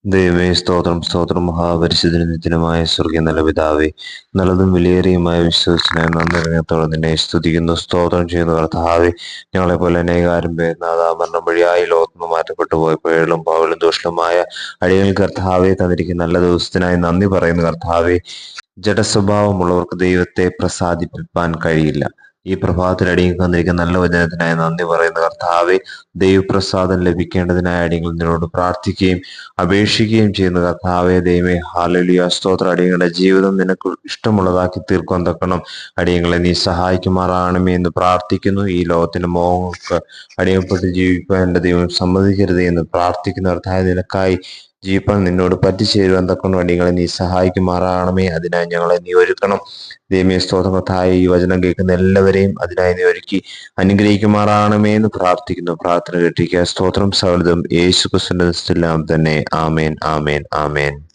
ദൈവമേ, സ്തോത്രം സ്തോത്രം. മഹാപരിശുദ്ധനും നിത്യനുമായ സ്വർഗീയ നല്ല പിതാവേ, നല്ലതും വിലയേറിയുമായ വിശ്വസിനായ നന്ദിരംഗത്തോടെ നിന്നെ സ്തുതിക്കുന്നു, സ്തോത്രം ചെയ്യുന്ന കർത്താവേ. ഞങ്ങളെപ്പോലെ അനേകാരും മരണം വഴിയായി ലോകത്തുനിന്ന് മാറ്റപ്പെട്ടു പോയപ്പോഴും പകലും ദോഷങ്ങളുമായ അടിയങ്ങൾ കർത്താവെ തന്നിരിക്കുന്ന നല്ല ദിവസത്തിനായി നന്ദി പറയുന്ന കർത്താവെ. ജഡസ്വഭാവമുള്ളവർക്ക് ദൈവത്തെ പ്രസാദിപ്പിക്കാൻ കഴിയില്ല. ഈ പ്രഭാതത്തിൽ അടിയങ്ങൾ തന്നിരിക്കുന്ന നല്ല വചനത്തിനായി നന്ദി പറയുന്ന കർത്താവെ. ദൈവപ്രസാദം ലഭിക്കേണ്ടതിനായി അടിയങ്ങൾ നിന്നോട് പ്രാർത്ഥിക്കുകയും അപേക്ഷിക്കുകയും ചെയ്യുന്ന കർത്താവെ. ദൈവമേ, ഹല്ലേലൂയ, സ്തോത്രം. അടിയങ്ങളുടെ ജീവിതം നിനക്ക് ഇഷ്ടമുള്ളതാക്കി തീർക്കാൻ തക്കണം അടിയങ്ങളെ നീ സഹായിക്കുമാറാകണമേ എന്ന് പ്രാർത്ഥിക്കുന്നു. ഈ ലോകത്തിന്റെ മോഹങ്ങൾക്ക് അടിയപ്പെട്ട് ജീവിക്കാൻ എൻ്റെ ദൈവം സമ്മതിക്കരുത് എന്ന് പ്രാർത്ഥിക്കുന്ന കർത്താവെ. നിനക്കായി ജീവിപ്പാൻ നിന്നോട് പറ്റിച്ചേരുവാൻ തക്കണം അടിയങ്ങളെ നീ സഹായിക്കുമാറാകണമേ. അതിനായി ഞങ്ങളെ നീ ഒരുക്കണം. ദൈവമേ, സ്തോത്രമത്തായ ഈ വചനം കേൾക്കുന്ന എല്ലാവരെയും അതിനായി നീ ഒരുക്കി അനുഗ്രഹിക്കുമാറാകണമേ എന്ന് പ്രാർത്ഥിക്കുന്നു. പ്രാർത്ഥന കേട്ടിരിക്കുക. സ്തോത്രം സകലതും യേശു ക്രിസ്തുവിന്റെ നാമത്തിൽ തന്നെ. ആമേൻ, ആമേൻ, ആമേൻ.